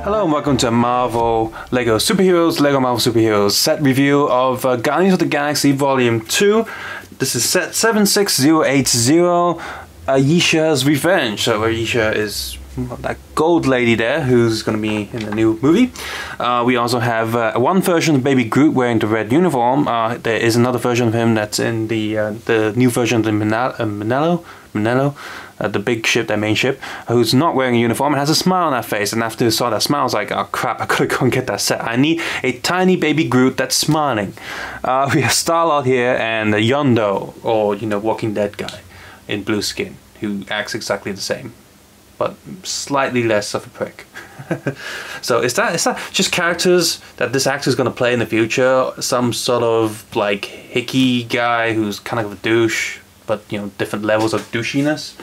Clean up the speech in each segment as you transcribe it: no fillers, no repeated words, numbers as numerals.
Hello and welcome to Marvel Lego Superheroes, Lego Marvel Superheroes set review of Guardians of the Galaxy Volume 2. This is set 76080, Ayesha's Revenge. So Ayesha is that gold lady there who's going to be in the new movie. We also have one version of Baby Groot wearing the red uniform. There is another version of him that's in the new version of the Manello, the big ship, their main ship, who's not wearing a uniform and has a smile on her face. And after I saw that smile, I was like, oh crap, I gotta go and get that set. I need a tiny baby Groot that's smiling. We have Star-Lord here and Yondo, or Walking Dead guy in blue skin, who acts exactly the same, but slightly less of a prick. So is that just characters that this actor's gonna play in the future? Some sort of like hickey guy who's kind of a douche, but different levels of douchiness.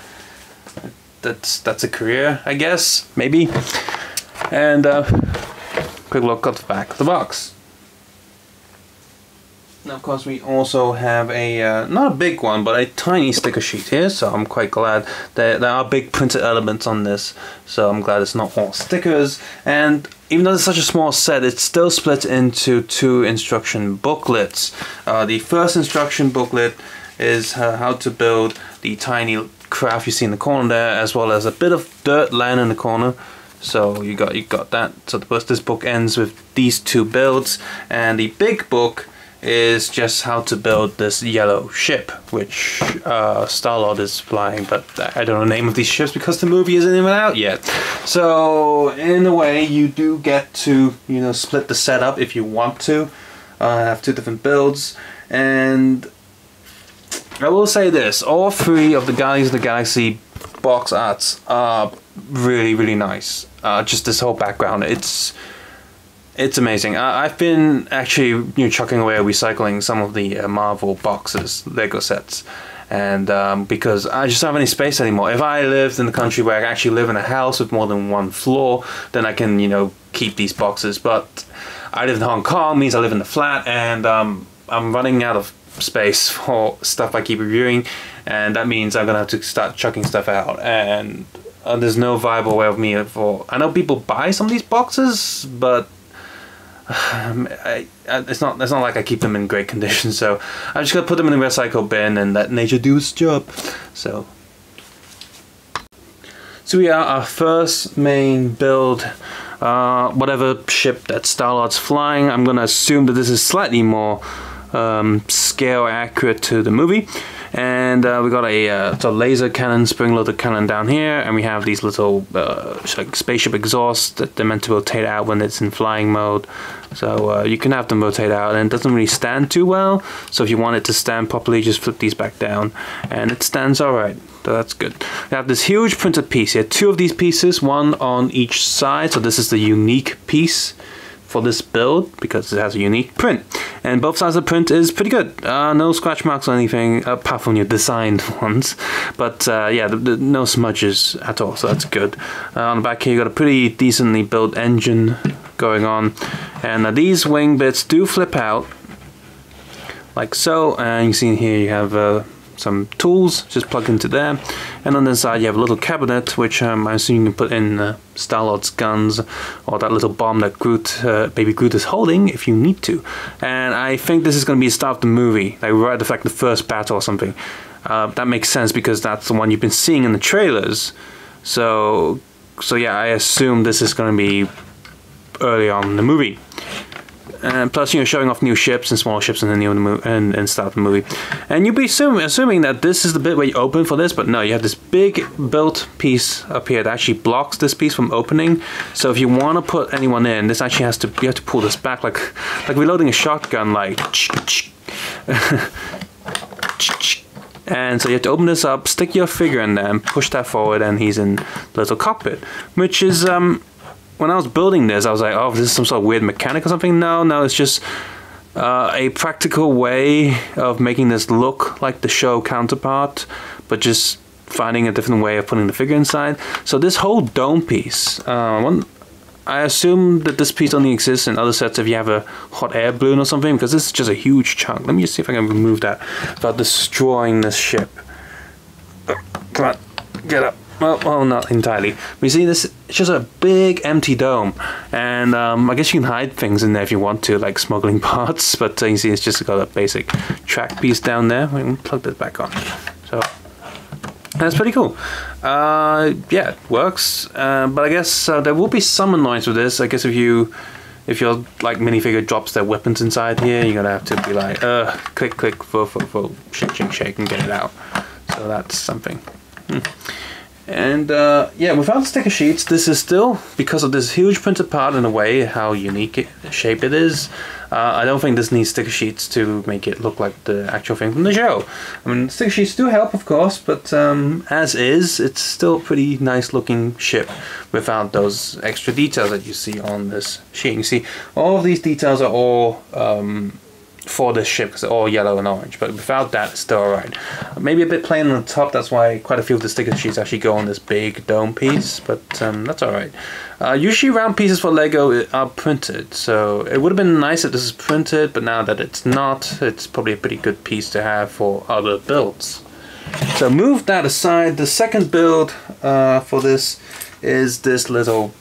That's a career, I guess, maybe. And quick look at the back of the box. Now, of course, we also have a not a big one, but a tiny sticker sheet here. So I'm quite glad there are big printed elements on this. So I'm glad it's not all stickers. And even though it's such a small set, it's still split into two instruction booklets. The first instruction booklet is how to build the tiny craft you see in the corner there, as well as a bit of dirt laying in the corner. So you got that. So this book ends with these two builds, and the big book is just how to build this yellow ship, which Star-Lord is flying, but I don't know the name of these ships because the movie isn't even out yet. So in a way, you do get to split the setup if you want to. Have two different builds, and I will say this, all three of the Guardians of the Galaxy box arts are really, really nice. Just this whole background, it's amazing. I've been actually chucking away or recycling some of the Marvel boxes, Lego sets, and because I just don't have any space anymore. If I lived in the country where I actually live in a house with more than one floor, then I can keep these boxes, but I live in Hong Kong, means I live in the flat, and I'm running out of space for stuff I keep reviewing, and that means I'm gonna have to start chucking stuff out, and there's no viable way of me I know people buy some of these boxes, but it's not like I keep them in great condition, so I'm just gonna put them in the recycle bin and let nature do its job. So we are our first main build, whatever ship that Star-Lord's flying. I'm gonna assume that this is slightly more scale accurate to the movie, and we got a laser cannon, spring-loaded cannon down here, and we have these little like spaceship exhausts that they're meant to rotate out when it's in flying mode. So you can have them rotate out, and it doesn't really stand too well. So if you want it to stand properly, just flip these back down, and it stands alright. So that's good. We have this huge printed piece here, two of these pieces, one on each side. So this is the unique piece for this build because it has a unique print, and both sides of the print is pretty good. No scratch marks or anything apart from your designed ones, but yeah, no smudges at all, so that's good. On the back here you got a pretty decently built engine going on, and these wing bits do flip out like so, and you see here you have some tools just plugged into there, and on the side you have a little cabinet which I assume you can put in Star-Lord's guns or that little bomb that Baby Groot is holding if you need to. And I think this is going to be the start of the movie, like right at the first battle or something. That makes sense because that's the one you've been seeing in the trailers. So yeah, I assume this is going to be early on in the movie. And plus, showing off new ships and smaller ships in the start of the movie. And you'd be assuming that this is the bit where you open for this, but no, you have this big built piece up here that actually blocks this piece from opening. So if you want to put anyone in, this actually you have to pull this back like reloading a shotgun, like. And so you have to open this up, stick your figure in there, and push that forward, and he's in the little cockpit, which is when I was building this, I was like, oh, this is some sort of weird mechanic or something. No, it's just a practical way of making this look like the show counterpart, but just finding a different way of putting the figure inside. So this whole dome piece, I assume that this piece only exists in other sets if you have a hot air balloon or something, because this is just a huge chunk. Let me just see if I can remove that without destroying this ship. Come on, get up. Well, not entirely. But you see, this it's just a big empty dome, and I guess you can hide things in there if you want to, like smuggling parts. But you see, it's just got a basic track piece down there. We can plug this back on. So that's pretty cool. Yeah, it works. But I guess there will be some annoyance with this. I guess if your like minifigure drops their weapons inside here, you're gonna have to be like, click, full, shake, and get it out. So that's something. And yeah, without sticker sheets, this is still, because of this huge printed part in a way, how unique shape it is, I don't think this needs sticker sheets to make it look like the actual thing from the show. I mean, sticker sheets do help, of course, but as is, it's still a pretty nice looking ship without those extra details that you see on this sheet. You see, all of these details are all for this ship because they're all yellow and orange, but without that it's still alright. Maybe a bit plain on the top, that's why quite a few of the sticker sheets actually go on this big dome piece, but that's alright. Usually round pieces for Lego are printed, so it would have been nice if this is printed, but now that it's not, it's probably a pretty good piece to have for other builds. So move that aside. The second build for this is this little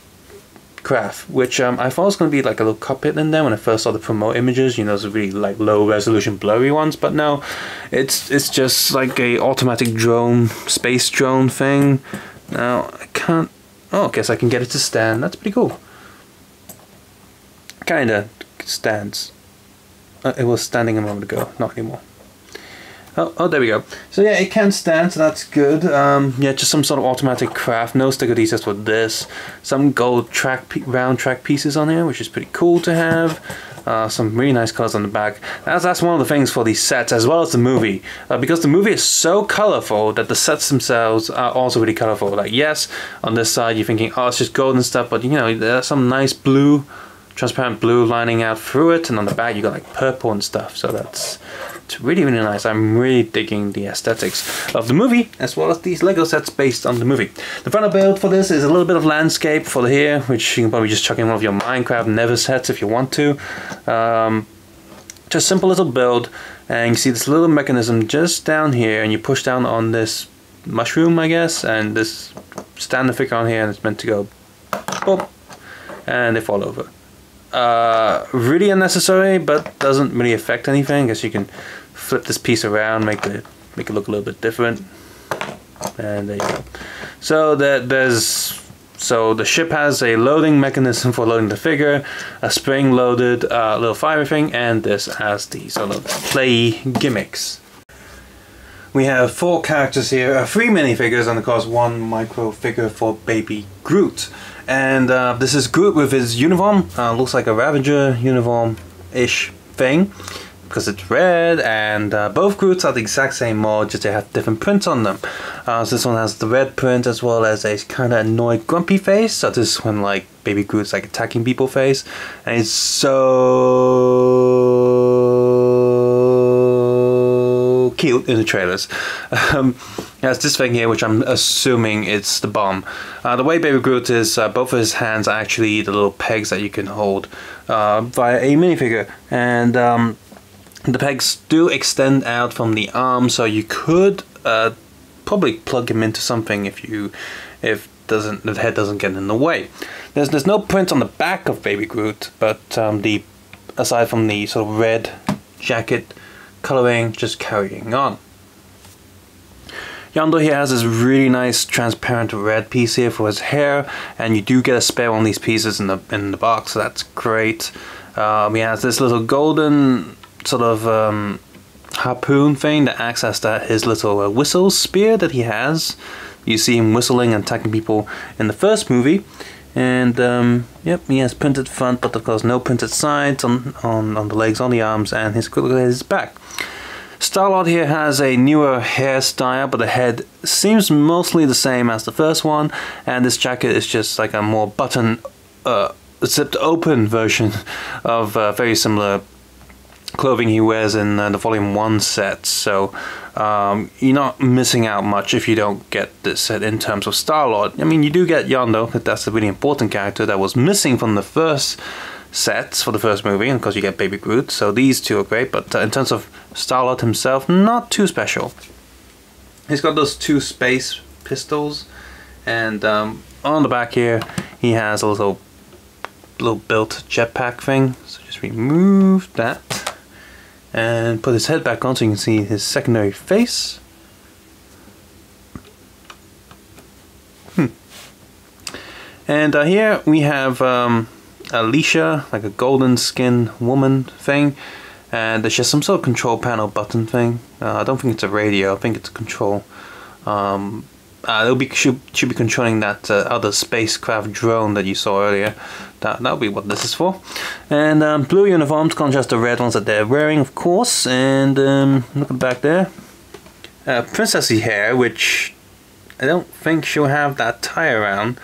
craft, which I thought was going to be like a little cockpit in there when I first saw the promo images, you know, those really like low resolution blurry ones, but no, it's just like a automatic drone, space drone thing. Now I can't, I guess I can get it to stand. That's pretty cool. Kinda stands. It was standing a moment ago, not anymore. Oh, there we go. So yeah, it can stand, so that's good. Yeah, just some sort of automatic craft. No sticker details for this. Some gold round track pieces on here, which is pretty cool to have. Some really nice colors on the back. That's one of the things for these sets, as well as the movie. Because the movie is so colorful that the sets themselves are also really colorful. Like, yes, on this side you're thinking, oh, it's just gold and stuff, but you know, there's some nice blue, transparent blue lining out through it, and on the back you got like purple and stuff, so it's really nice. I'm really digging the aesthetics of the movie, as well as these Lego sets based on the movie. The final build for this is a little bit of landscape for the here, which you can probably just chuck in one of your Minecraft Never sets if you want to. Just simple little build, and you see this little mechanism just down here, and you push down on this mushroom, I guess, and this stand the figure on here, and it's meant to go boom, and they fall over. Really unnecessary, but doesn't really affect anything. I guess you can flip this piece around, make it look a little bit different, and there you go. So the ship has a loading mechanism for loading the figure, a spring-loaded little fire thing, and this has the sort of play gimmicks. We have 4 characters here, 3 minifigures, and of course 1 micro figure for Baby Groot. And this is Groot with his uniform. Looks like a Ravager uniform-ish thing, because it's red, and both Groots are the exact same mold, just they have different prints on them. So this one has the red print as well as a kind of annoyed grumpy face. So this one, like Baby Groot's like attacking people face, and it's so cute in the trailers. There's this thing here, which I'm assuming it's the bomb. The way Baby Groot is, both of his hands are actually the little pegs that you can hold via a minifigure, and the pegs do extend out from the arm, so you could probably plug him into something if the head doesn't get in the way. There's no print on the back of Baby Groot, but aside from the sort of red jacket coloring, just carrying on. Yondu here has this really nice transparent red piece here for his hair, and you do get a spare one of these pieces in the box, so that's great. He has this little golden sort of harpoon thing that acts as his little whistle spear that he has. You see him whistling and attacking people in the first movie. And yep, he has printed front, but of course no printed sides on the legs, on the arms, and his back. Star-Lord here has a newer hairstyle, but the head seems mostly the same as the first one, and this jacket is just like a more zipped open version of very similar clothing he wears in the Volume 1 set, so you're not missing out much if you don't get this set in terms of Star-Lord. I mean, you do get Yondu, but that's a really important character that was missing from the first sets for the first movie, and of course you get Baby Groot, so these two are great, but in terms of Star-Lord himself, not too special. He's got those 2 space pistols, And on the back here, he has a little built jetpack thing. So just remove that and put his head back on so you can see his secondary face. And here we have Ayesha, like a golden skin woman thing, and there's just some sort of control panel button thing. I don't think it's a radio, I think it's a control. Should be controlling that other spacecraft drone that you saw earlier. That'll be what this is for. And blue uniforms, contrast the red ones that they're wearing, of course. And look at the back there. Princessy hair, which I don't think she'll have that tie around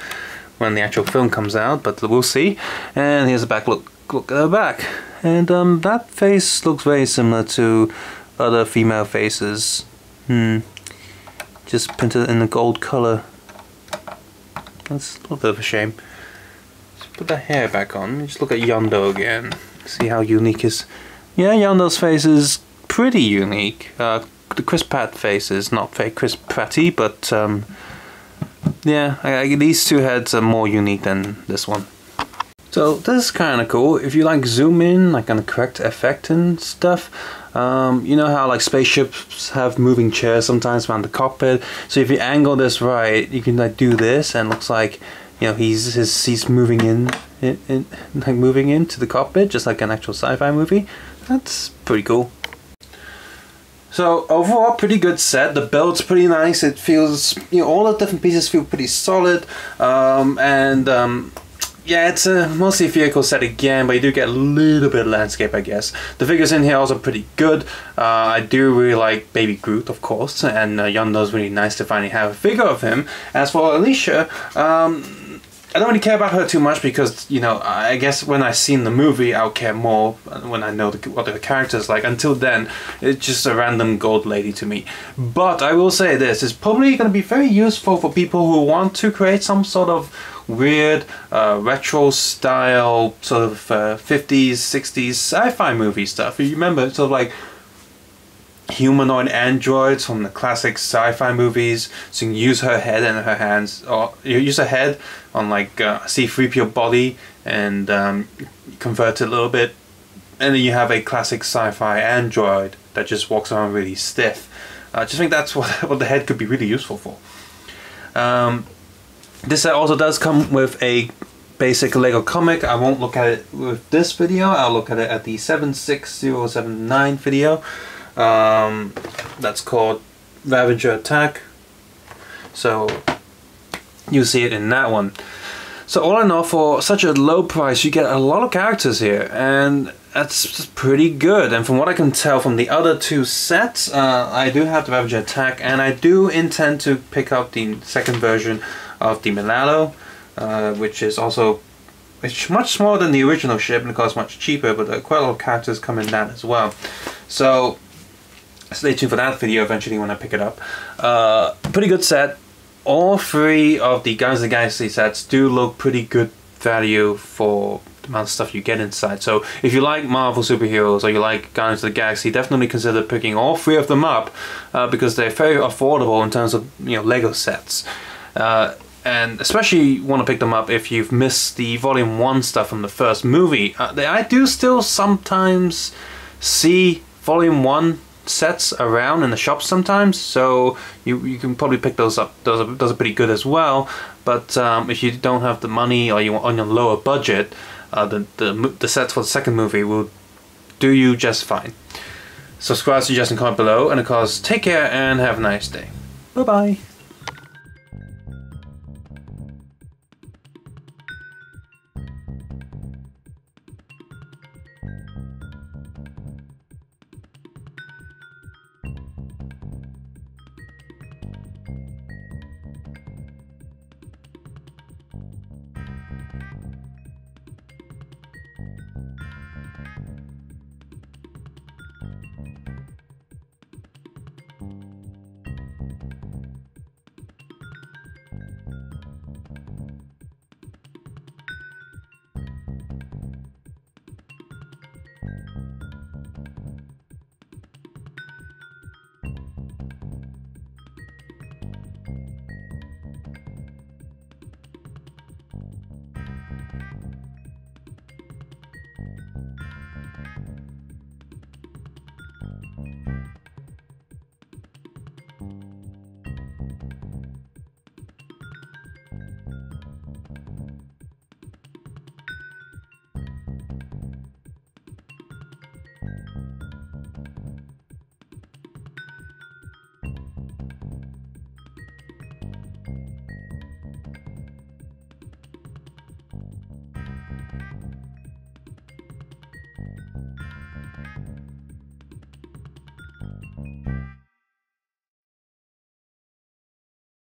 when the actual film comes out, but we'll see. And here's the back look at her back. And that face looks very similar to other female faces. Just printed in the gold color. That's a little bit of a shame. Let's put the hair back on. Just look at Yondo again. See how unique his... Yeah, Yondo's face is pretty unique. The Chris Pratt face is not very Chris Pratty, but yeah, these two heads are more unique than this one. So this is kind of cool. If you like zoom in, like on the correct effect and stuff, you know how like spaceships have moving chairs sometimes around the cockpit. So if you angle this right, you can like do this, and it looks like, you know, he's moving like moving into the cockpit, just like an actual sci-fi movie. That's pretty cool. So overall, pretty good set. The build's pretty nice. It feels, you know, all the different pieces feel pretty solid, yeah, it's mostly a vehicle set again, but you do get a little bit of landscape, I guess. The figures in here are also pretty good. I do really like Baby Groot, of course, and Yondo's really nice to finally have a figure of him. As for Ayesha, I don't really care about her too much because, you know, I guess when I've seen the movie, I'll care more when I know what the character's like. Until then, it's just a random gold lady to me. But I will say this, it's probably going to be very useful for people who want to create some sort of weird retro style sort of 50s 60s sci-fi movie stuff. You remember sort of like humanoid androids from the classic sci-fi movies, so you can use her head and her hands, or you use her head on like C-3PO body and convert it a little bit, and then you have a classic sci-fi android that just walks around really stiff. I just think that's what the head could be really useful for. This set also does come with a basic Lego comic. I won't look at it with this video, I'll look at it at the 76079 video. That's called Ravager Attack. So you see it in that one. So all in all, for such a low price, you get a lot of characters here, and that's just pretty good. And from what I can tell from the other two sets, I do have the Ravager Attack, and I do intend to pick up the second version of the Milano, which is also much smaller than the original ship and it costs much cheaper, but quite a lot of characters come in that as well. So stay tuned for that video eventually when I pick it up. Pretty good set. All three of the Guardians of the Galaxy sets do look pretty good value for the amount of stuff you get inside. So if you like Marvel superheroes or you like Guardians of the Galaxy, definitely consider picking all three of them up because they're very affordable in terms of, you know, Lego sets. And especially want to pick them up if you've missed the Volume 1 stuff from the first movie. I do still sometimes see Volume 1 sets around in the shops sometimes, so you can probably pick those up. Those are pretty good as well. But if you don't have the money or you're on your lower budget, the sets for the second movie will do you just fine. Subscribe, suggest, and comment below, and of course, take care and have a nice day. Bye bye.